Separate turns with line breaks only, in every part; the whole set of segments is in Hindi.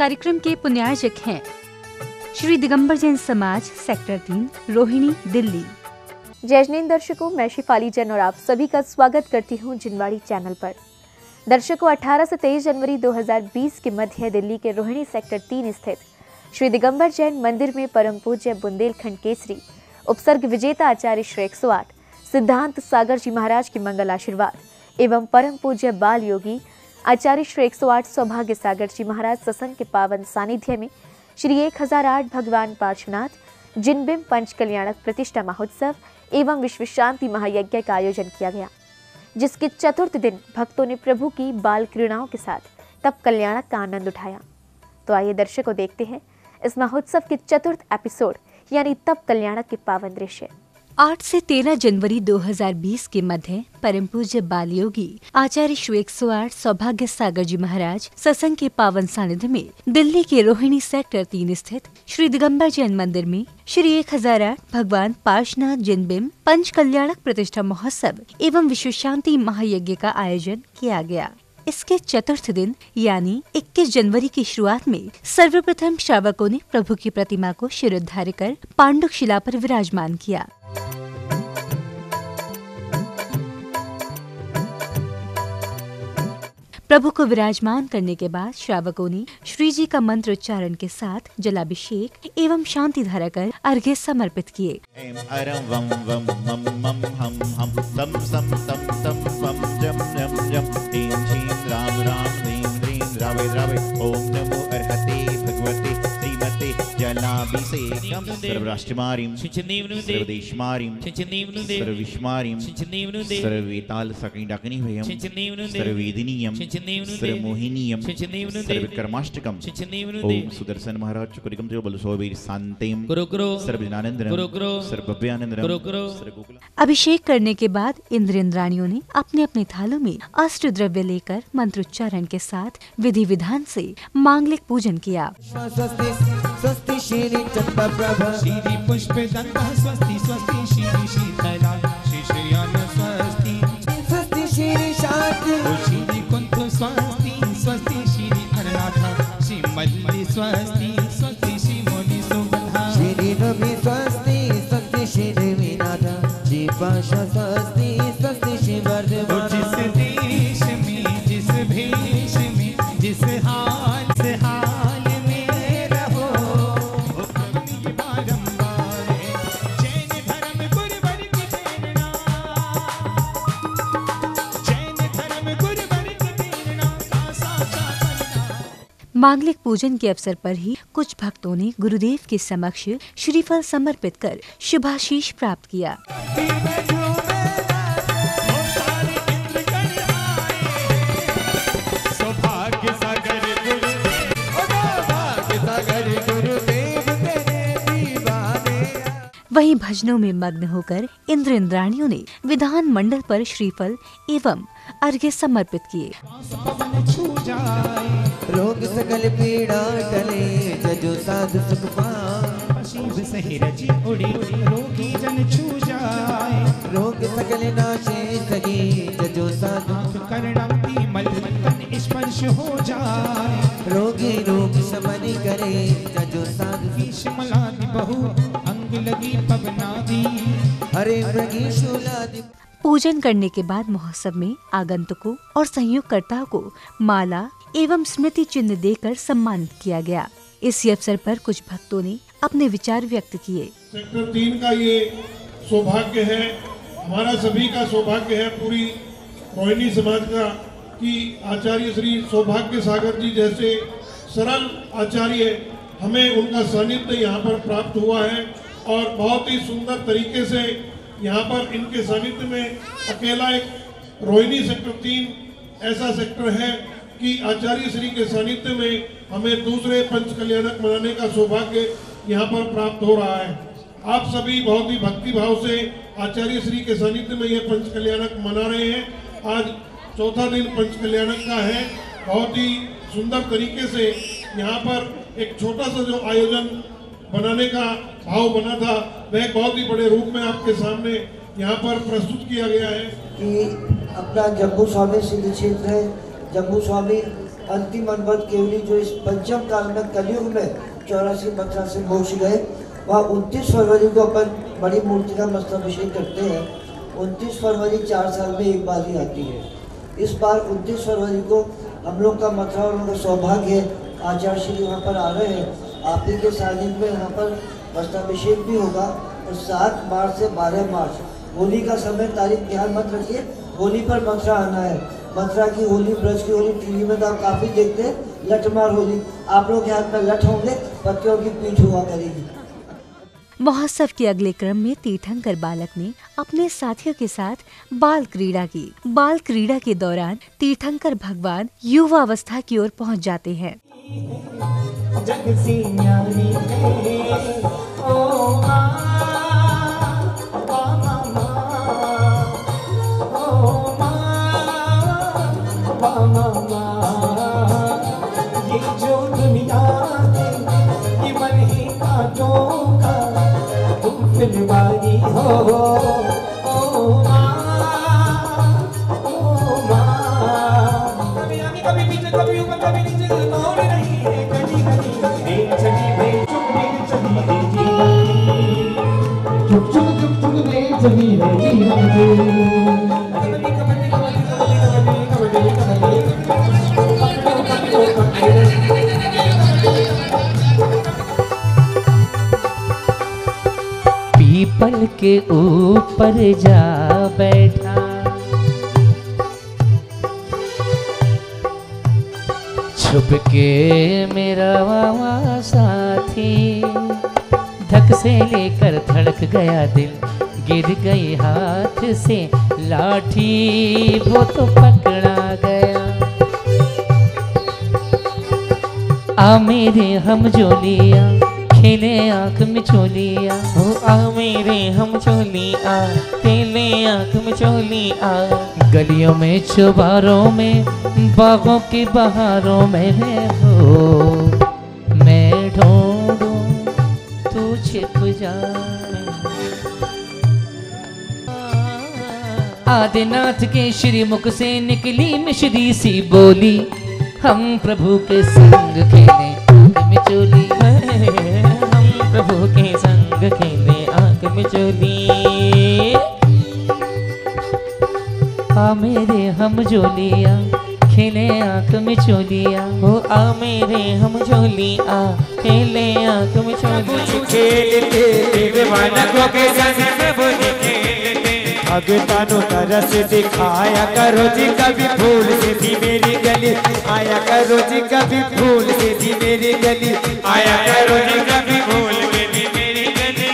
कार्यक्रम के पुण्यार्जक हैं श्री दिगंबर जैन समाज सेक्टर 3 रोहिणी दिल्ली।
जय जैन दर्शकों, मैं शिफाली जैन और आप सभी का स्वागत करती हूं जिनवाड़ी चैनल पर। दर्शकों, 18 से 23 जनवरी 2020 के मध्य दिल्ली के रोहिणी सेक्टर 3 स्थित श्री दिगंबर जैन मंदिर में परम पूज्य बुंदेलखंड केसरी उपसर्ग विजेता आचार्य श्री 108 सिद्धांत सागर जी महाराज की मंगल आशीर्वाद एवं परम पूज्य बाल योगी आचार्य श्री 108 सौभाग्य सागर जी महाराज सत्संग के पावन सानिध्य में श्री 1008 भगवान पार्श्वनाथ जिनबिंब पंच कल्याणक प्रतिष्ठा महोत्सव एवं विश्व शांति महायज्ञ का आयोजन किया गया, जिसके चतुर्थ दिन भक्तों ने प्रभु की बाल क्रीड़ाओं के साथ तप कल्याणक का आनंद उठाया। तो आइए दर्शकों देखते हैं इस महोत्सव के चतुर्थ एपिसोड यानी तप कल्याणक के पावन दृश्य।
8 से 13 जनवरी 2020 के मध्य परम पूज्य बाल योगी आचार्य श्री 108 सौभाग्य सागर जी महाराज सत्संग के पावन सानिध्य में दिल्ली के रोहिणी सेक्टर 3 स्थित श्री दिगंबर जैन मंदिर में श्री 1008 भगवान पार्श्वनाथ जिनबिंब पंच कल्याणक प्रतिष्ठा महोत्सव एवं विश्व शांति महायज्ञ का आयोजन किया गया। इसके चतुर्थ दिन यानी 21 जनवरी की शुरुआत में सर्वप्रथम श्रावकों ने प्रभु की प्रतिमा को शिरोद्धार्य कर पांडुक शिला पर विराजमान किया। प्रभु को विराजमान करने के बाद श्रावकों ने श्री जी का मंत्र उच्चारण के साथ जलाभिषेक एवं शांति धारा कर अर्घ्य समर्पित किए।
जलाभिषेकं सर्वराष्ट्रमारीं सर्वदेशमारीं सर्वविश्वमारीं सर्ववेतालसकिडाग्निभयं सर्ववेदिनीयं सर्वमोहिनीयं सर्वकर्माष्टकं ओम सुदर्शन महाराज चुकरिकं बलसोवीर शांतिं सर्वजनानंदनं सर्वभव्यानंदनं।
अभिषेक करने के बाद इंद्र इंद्राणियों ने अपने अपने थालों में अष्ट द्रव्य लेकर मंत्रोच्चारण के साथ विधि विधान से मांगलिक पूजन किया।
स्वस्ति श्री चंपा प्रभा श्री पुष्प दंता स्वस्ति स्वस्ति श्री शीतला श्री श्रीयान स्वस्ति स्वस्ति श्री शांति श्री कुंठ स्वस्ति स्वस्ति श्री अरनाथा श्री मल्ली स्वस्ति स्वस्ति श्री मोनि सुगंधा श्री रवि स्वस्ति स्वस्ति श्री मीनाथा श्री पाशा स्वस्ति स्वस्ति श्री वर्धमान। जिस देश में जिस भेष में जिस हाल से हाल में रहो
मांगलिक पूजन के अवसर पर ही कुछ भक्तों ने गुरुदेव के समक्ष श्रीफल समर्पित कर शुभाशीष प्राप्त किया। वहीं भजनों में मग्न होकर इंद्र इंद्राणियों ने विधान मंडल पर श्रीफल एवं अर्घ्य समर्पित किए।
रोग सकल पीड़ा टले जजो साधु सुख पाए शिव सही रची उड़ी रोगी जन छू जाए रोग सकल नाशे सही जजो साधु करणाती मल तन स्पर्श हो जाए रोगी रोग शमन करे जजो साधु शिमलादि बहु अंग लगी पवनादि हरे मृगी शूलादि।
पूजन करने के बाद महोत्सव में आगंतुकों और सहयोगकर्ताओं को माला एवं स्मृति चिन्ह देकर सम्मानित किया गया। इस अवसर पर कुछ भक्तों ने अपने विचार व्यक्त किए।
सेक्टर 3 का ये सौभाग्य है, हमारा सभी का सौभाग्य है, पूरी रोहिणी समाज का, कि आचार्य श्री सौभाग्य सागर जी जैसे सरल आचार्य हमें उनका सानिध्य यहाँ पर प्राप्त हुआ है और बहुत ही सुंदर तरीके से यहाँ पर इनके सानिध्य में अकेला एक रोहिणी सेक्टर 3 ऐसा सेक्टर है कि आचार्य श्री के सानिध्य में हमें दूसरे पंच कल्याणक मनाने का सौभाग्य यहाँ पर प्राप्त हो रहा है। आप सभी बहुत ही भक्ति भाव से आचार्य श्री के सानिध्य में ये पंच कल्याणक मना रहे हैं। आज चौथा दिन पंच कल्याणक का है। बहुत ही सुंदर तरीके से यहाँ पर एक छोटा सा जो आयोजन बनाने का भाव बना था वह बहुत ही बड़े रूप में आपके सामने यहाँ पर प्रस्तुत किया गया है।
कि अपना जम्बू स्वामी सिद्ध क्षेत्र है, जम्बू स्वामी अंतिम अनवद केवली जो इस पंचम काल में कलयुग में 84 मथुरा से मोक्ष गए, वहाँ 29 फरवरी को अपन बड़ी मूर्ति का मस्तकाभिषेक करते हैं। 29 फरवरी 4 साल में एक बार ही आती है। इस बार 29 फरवरी को हम लोग का मथुरा और उनका सौभाग्य है, आचार्य श्री वहाँ पर आ रहे हैं। आप ही के सानिध्य में यहाँ पर मस्तकाभिषेक भी होगा। और 7 मार्च से 12 मार्च होली का समय, तारीख ध्यान मत रखिए, होली पर मथुरा आना है। मथुरा की होली, ब्रज की होली टीवी में तो आप काफ़ी देखते हैं, लठमार होली। आप लोग के हाथ में लठ होंगे, पत्तियों की पीठ हुआ करेगी।
महोत्सव के अगले क्रम में तीर्थंकर बालक ने अपने साथियों के साथ बाल क्रीड़ा की। बाल क्रीड़ा के दौरान तीर्थंकर भगवान युवावस्था की ओर पहुंच जाते हैं।
जग से न्यारी है, ओ माँ, ये जो दुनिया है ये मन ही कांटों का, तुम फिल्मारी हो, ओ माँ, ओ माँ। कभी आगे कभी पीछे कभी ऊपर कभी नीचे दौड़ रही है गली गली, रेल चली रेल चुप रेल चली रे जीवन, चुप चुप चुप चुप रेल चली रे जीवन। पीपल के ऊपर जा बैठा, छुप के मेरा वावा साथी, धक से लेकर धड़क गया दिल, गिर गई हाथ से लाठी, वो तो पकड़ा गया। आ मेरे हम जोलिया खेले आँख में चोलिया, हो आ मेरे हम चोलिया खेले आँख में चोलिया। गलियों में चुबारों में बागों की बहारों में मैं हो, मैं ढूंढूं तू छिप जाए। आदिनाथ के श्री मुख से निकली मिश्री सी बोली, हम प्रभु के संग खेले आँख में चोली, हम प्रभु के संग खेले आँख में चोली। आ मेरे हम जोलिया खेले आँख में चोलिया, हो आ मेरे हम जोलिया खेले आँख में चोलिया। खेलते बालकों के संग प्रभु खेलते, भगतानों का रस दिखाया करो जी, कभी फूल से थी मेरी गली, आया करो जी कभी फूल से थी मेरी गली, आया करो जी कभी फूल से थी मेरी गली।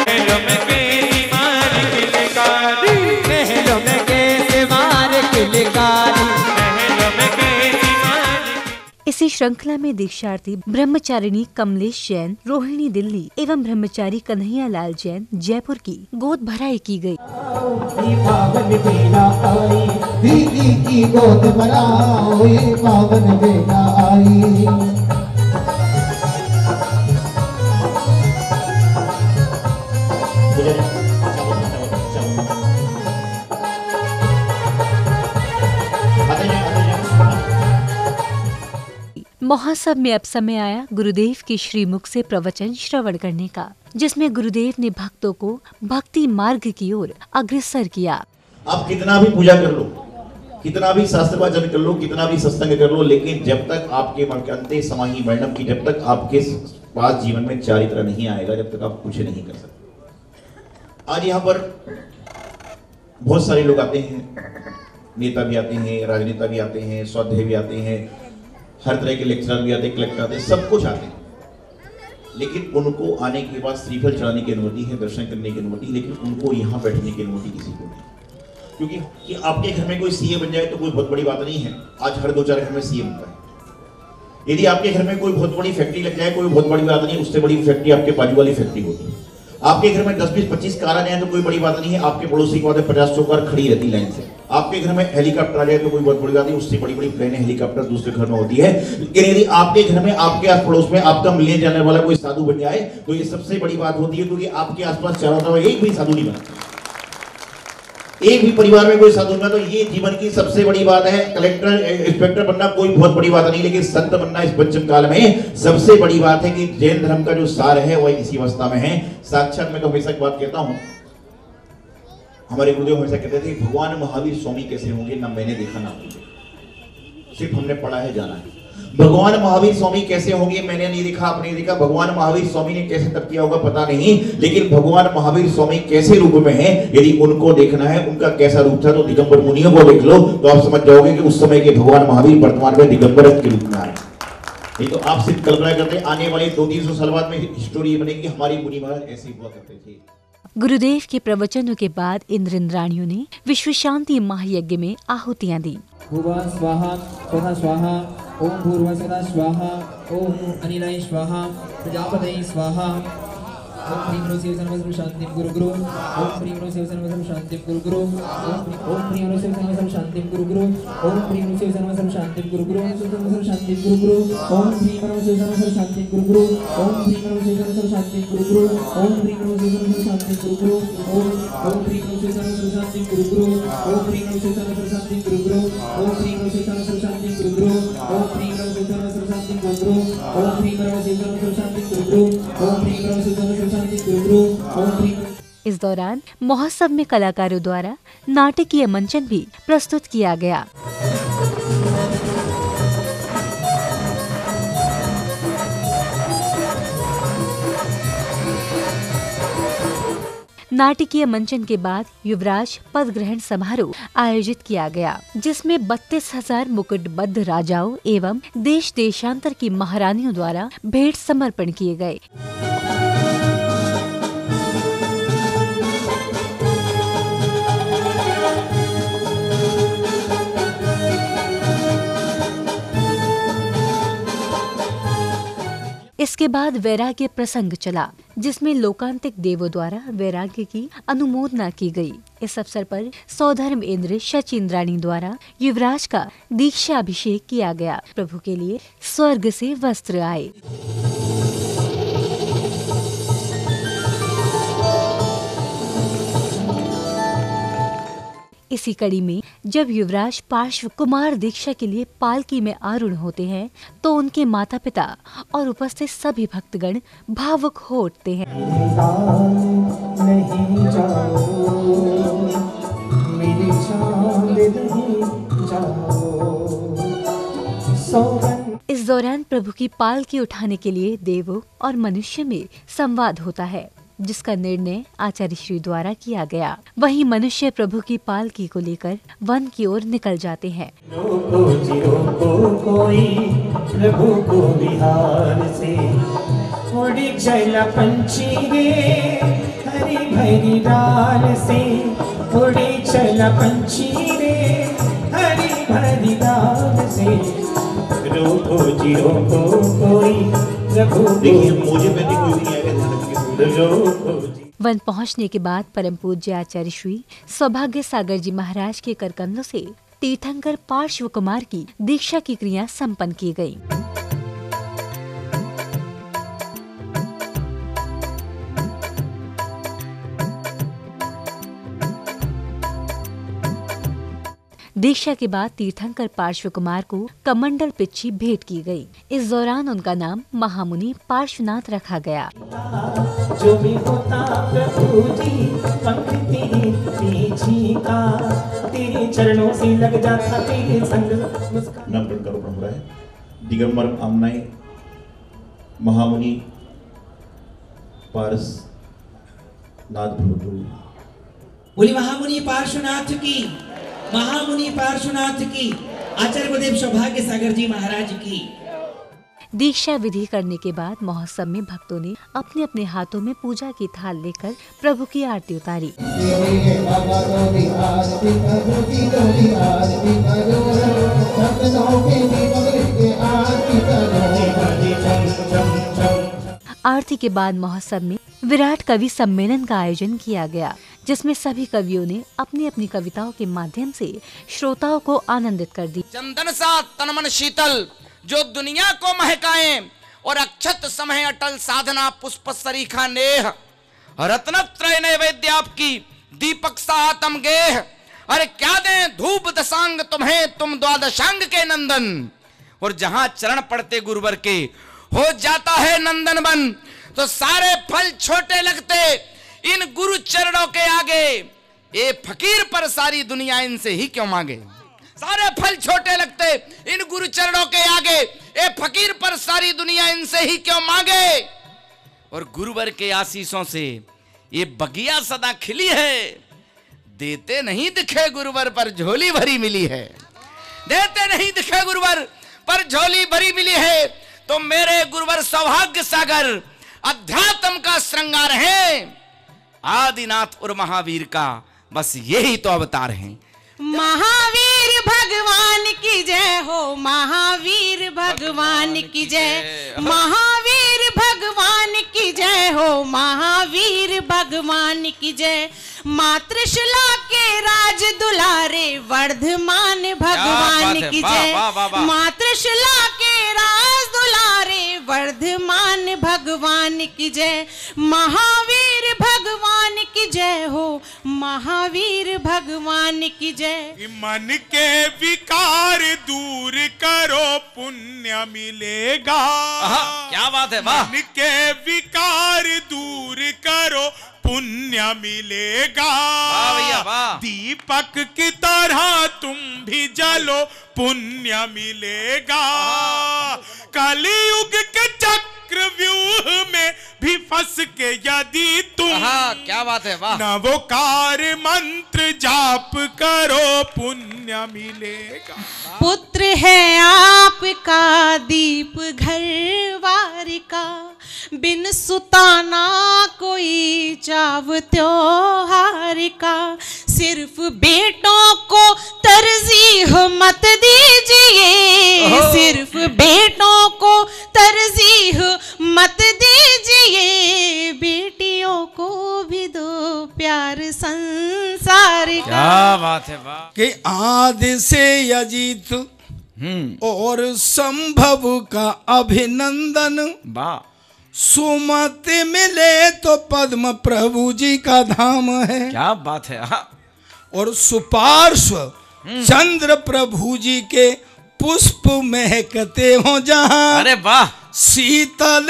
महलों में कैसी मार किलकारी, महलों में कैसे मार किलकारी, महलों में कैसी मार।
इसी श्रृंखला में दीक्षार्थी ब्रह्मचारिणी कमलेश जैन रोहिणी दिल्ली एवं ब्रह्मचारी कन्हैया लाल जैन जयपुर की गोद भराई की गई।
पावन बेला आई, दीदी की गोद भराओ, ये पावन बेला आई।
महोत्सव में अब समय आया गुरुदेव के श्रीमुख से प्रवचन श्रवण करने का, जिसमें गुरुदेव ने भक्तों को भक्ति मार्ग की ओर अग्रसर किया।
आप कितना भी पूजा कर लो, कितना भी शास्त्र वाचन कर लो, कितना भी सत्संग कर लो, लेकिन जब तक आपके मर्कंते समाही वर्णम की, जब तक आपके पास जीवन में चारित्र नहीं आएगा, जब तक आप कुछ नहीं कर सकते। आज यहाँ पर बहुत सारे लोग आते हैं, नेता भी आते हैं, राजनेता भी आते हैं, स्वाध्याय भी आते हैं, हर तरह के लेक्चरर भी आते हैं, कलेक्टर आते हैं, सब कुछ आते हैं, लेकिन उनको आने के बाद श्रीफल चढ़ाने की अनुमति है, दर्शन करने की अनुमति, लेकिन उनको यहाँ बैठने की अनुमति किसी को नहीं। क्योंकि कि आपके घर में कोई सीए बन जाए तो कोई बहुत बड़ी बात नहीं है। आज हर 2-4 घर में सीए बनता है। यदि आपके घर में कोई बहुत बड़ी फैक्ट्री लग जाए, कोई बहुत बड़ी बात नहीं, उससे बड़ी फैक्ट्री आपके बाजू वाली फैक्ट्री होती है। आपके घर में 10-20-25 कार आ जाए तो कोई बड़ी बात नहीं है, आपके पड़ोसी के बाद 50-100 कार खड़ी रहती लाइन से। आपके घर में हेलीकॉप्टर आ जाए तो कोई बहुत बड़ी बात नहीं, उससे बड़ी बड़ी प्लेन हेलीकॉप्टर दूसरे घर में होती है। लेकिन यदि आपके घर में, आपके आस पड़ोस में आपका मिलने जाने वाला कोई साधु बन जाए तो ये सबसे बड़ी बात होती है, क्योंकि आपके आसपास चारों तरफ एक भी साधु नहीं बना। एक भी परिवार में कोई साधु होगा तो ये जीवन की सबसे बड़ी बात है। कलेक्टर इंस्पेक्टर बनना कोई बहुत बड़ी बात नहीं, लेकिन संत बनना इस पंचम काल में सबसे बड़ी बात है कि जैन धर्म का जो सार है वह इसी अवस्था में है। साक्षात मैं तो हमेशा एक बात कहता हूं, हमारे गुरुदेव हमेशा कहते थे भगवान महावीर स्वामी कैसे होंगे, ना मैंने देखा ना मुझे, सिर्फ हमने पढ़ा है जाना है। भगवान महावीर स्वामी कैसे होंगे मैंने नहीं देखा, आपने देखा। भगवान महावीर स्वामी ने कैसे तप किया होगा पता नहीं, लेकिन भगवान महावीर स्वामी कैसे रूप में हैं यदि उनको देखना है, उनका कैसा रूप था तो दिगंबर मुनियों को देख लो तो आप समझ जाओगे कि उस समय के भगवान महावीर वर्तमान में दिगंबर के रूप में आए। नहीं तो आप सिर्फ कल्पना करते आने वाले 200-300 साल बाद में स्टोरी बनेगी हमारी मुनि महाराज ऐसे हुआ करते थे।
गुरुदेव के प्रवचनों के बाद इंद्राणियों ने विश्व शांति महायज्ञ में आहुतियां दी।
भुवा स्वाहा स्वधा स्वाहा, ओम भूर्भुवस्सुवः स्वाहा, ओम अनिलाय स्वाहा, प्रजापतये स्वाहा, ओम ह्रीं ह्रीं शिव सर्वं शांतिं गुरु गुरु, ओम ह्रीं ह्रीं शिव सर्वं शांतिं गुरु गुरु, ओम ह्रीं ह्रीं शिव सर्वं शांतिं गुरु गुरु, ओम ह्रीं ह्रीं शिव सर्वं शांतिं गुरु गुरु, सर्वं शांतिं गुरु गुरु, ओम ह्रीं ह्रीं शिव सर्वं शांतिं गुरु गुरु, ओम ह्रीं ह्रीं शिव सर्वं शांतिं गुरु गुरु, ओम ह्रीं ह्रीं शिव सर्वं शांतिं गुरु गुरु, ओम ह्रीं ह्रीं शिव सर्वं शांतिं गुरु गुरु, ओम ह्रीं ह्रीं शिव सर्वं शांतिं गुरु गुरु, ओम ह्रीं ह्रीं शिव सर्वं शांतिं गुरु गुरु, ओम ह्रीं ह्रीं शिव सर्वं शांतिं गुरु गुरु, ओम ह्रीं ह्रीं शिव सर्वं शांतिं गुरु गुरु, ओम ह्रीं ह्रीं शिव सर्वं शांतिं गुरु गुरु।
इस दौरान महोत्सव में कलाकारों द्वारा नाटकीय मंचन भी प्रस्तुत किया गया। नाटकीय मंचन के बाद युवराज पद ग्रहण समारोह आयोजित किया गया, जिसमें 32,000 मुकुटबद्ध राजाओं एवं देश देशांतर की महारानियों द्वारा भेंट समर्पण किए गए। इसके बाद वैराग्य प्रसंग चला, जिसमें लोकांतिक देवों द्वारा वैराग्य की अनुमोदना की गई। इस अवसर पर सौधर्म इंद्र शची इंद्राणी द्वारा युवराज का दीक्षाभिषेक किया गया। प्रभु के लिए स्वर्ग से वस्त्र आए। इसी कड़ी में जब युवराज पार्श्व कुमार दीक्षा के लिए पालकी में आरूढ़ होते हैं तो उनके माता पिता और उपस्थित सभी भक्तगण भावुक हो उठते हैं। इस दौरान प्रभु की पालकी उठाने के लिए देवों और मनुष्य में संवाद होता है, जिसका निर्णय आचार्य श्री द्वारा किया गया। वहीं मनुष्य प्रभु की पालकी को लेकर वन की ओर निकल जाते हैं।
कोई प्रभु को बिहार से उड़ी चला पंछी रे हरी भरी डाल से, उड़ी चला पंछी रे हरी भरी डाल से, रोको जी रोको कोई प्रभु।
देखिए मुझे पे कोई नहीं आएगा।
वन पहुंचने के बाद परम पूज्य आचार्य श्री सौभाग्य सागर जी महाराज के करकंदों से तीर्थंकर पार्श्व कुमार की दीक्षा की क्रिया संपन्न की गई। दीक्षा के बाद तीर्थंकर पार्श्व कुमार को कमंडल पिच्छी भेंट की गई। इस दौरान उनका नाम महामुनि पार्श्वनाथ रखा गया।
जो भी होता प्रभु जी पंख तेरी का, तेरे चरणों से लग जाता तेरे संग।
नामकरण करो परंपरा है। दिगंबर आमनाय महामुनि पार्श्वनाथ भगवतु।
बोली महामुनि पार्श्वनाथ की, महामुनि पार्श्वनाथ की, आचार्य गुरुदेव सौभाग्य सागर जी महाराज की।
दीक्षा विधि करने के बाद महोत्सव में भक्तों ने अपने अपने हाथों में पूजा की थाल लेकर प्रभु की आरती उतारी। आरती के बाद महोत्सव में विराट कवि सम्मेलन का आयोजन किया गया, जिसमें सभी कवियों ने अपनी अपनी कविताओं के माध्यम से श्रोताओं को आनंदित कर दी।
चंदन सा तन मन शीतल जो दुनिया को महकाए, और अक्षत समय अटल साधना पुष्प सरीखा नेह, रत्नत्रय नैवेद्य आपकी दीपक सा तम गेह, अरे क्या दें धूप दशांग तुम्हें, तुम द्वादशांग के नंदन। और जहां चरण पड़ते गुरुवर के हो जाता है नंदन बन। तो सारे फल छोटे लगते इन गुरु चरणों के आगे, ए फकीर पर सारी दुनिया इनसे ही क्यों मांगे। सारे फल छोटे लगते इन गुरु चरणों के आगे, ए फकीर पर सारी दुनिया इनसे ही क्यों मांगे। और गुरुवर के आशीषों से ये बगिया सदा खिली है, देते नहीं दिखे गुरुवर पर झोली भरी मिली है। देते नहीं दिखे गुरुवर पर झोली भरी मिली है। तो मेरे गुरुवर सौभाग्य सागर अध्यात्म का श्रृंगार है, आदिनाथ और महावीर का बस यही तो अवतार हैं।
महावीर भगवान की जय हो, महावीर भगवान की जय, महावीर भगवान की जय हो, महावीर भगवान की जय। मातृशिला के राज दुलारे वर्धमान भगवान की जय, मातृशिला के राज दुलारे वर्धमान भगवान की जय। महावीर भगवान की जय हो, महावीर भगवान की जय।
मन के विकार दूर करो पुण्य मिलेगा।
क्या बात है, वाह।
मन के विकार दूर करो पुण्य मिलेगा।
वाह भैया वाह।
दीपक की तरह तुम भी जलो पुण्य मिलेगा। कलयुग के चक्रव्यूह में भी फंस के यदि तुम,
क्या बात है, वाह।
नवोकार मंत्र जाप करो पुण्य मिलेगा।
पुत्र है आपका दीप घर वार का, बिन सुताना कोई चाव त्योहार का। सिर्फ बेटों को तरजीह मत दीजिए, सिर्फ बेटों को तरजीह मत दीजिए, बेटियों को भी दो प्यार संसार का।
क्या बात है, वाह।
कि आदि से अजीत और संभव का अभिनंदन,
वाह।
सुमति मिले तो पद्म प्रभु जी का धाम है।
क्या बात है।
और सुपार्श्व चंद्र प्रभु जी के पुष्प महकते हो जहां,
अरे वाह।
शीतल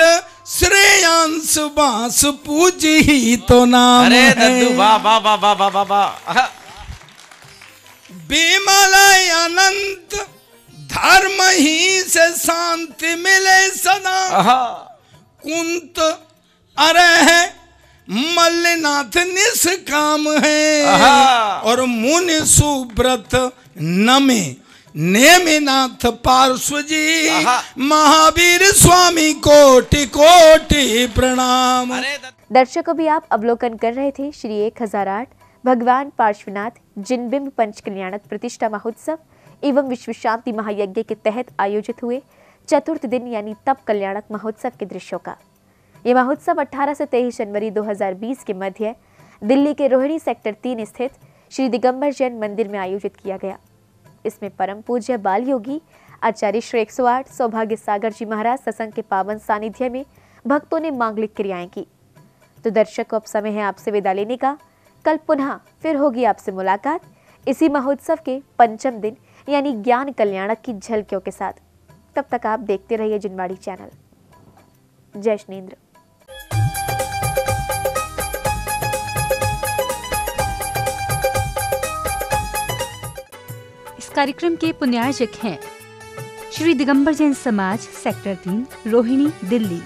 श्रेयांश बांस पूज ही तो नाम
अरे
है।
दद्दू वाह वाह वाह वाह वाह वाह वाह।
विमल अनंत धर्म ही से शांति मिले सदा। कुंत अरे है मल्लिनाथ निष्काम है। और मुनि सुब्रत नमे नेमिनाथ पार्श्व जी, महावीर स्वामी कोटि कोटि प्रणाम।
दर्शकों भी आप अवलोकन कर रहे थे श्री 1008 भगवान पार्श्वनाथ जिनबिंब पंच कल्याणक प्रतिष्ठा महोत्सव एवं विश्व शांति महायज्ञ के तहत आयोजित हुए चतुर्थ दिन यानी तप कल्याणक महोत्सव के दृश्यों का। ये महोत्सव 18 से 23 जनवरी 2020 के मध्य दिल्ली के रोहिणी सेक्टर 3 स्थित श्री दिगंबर जैन मंदिर में आयोजित किया गया। इसमें परम पूज्य बाल योगी आचार्य श्री 108 सौभाग्य सागर जी महाराज सत्संग के पावन सानिध्य में भक्तों ने मांगलिक क्रियाएं की। तो दर्शकों, अब समय है आपसे विदा लेने का। कल पुनः फिर होगी आपसे मुलाकात इसी महोत्सव के पंचम दिन यानी ज्ञान कल्याणक की झलकियों के साथ। तब तक आप देखते रहिए जिनवाड़ी चैनल। जय श्रीन्द्र।
इस कार्यक्रम के पुण्यार्जक हैं श्री दिगंबर जैन समाज सेक्टर 3 रोहिणी दिल्ली।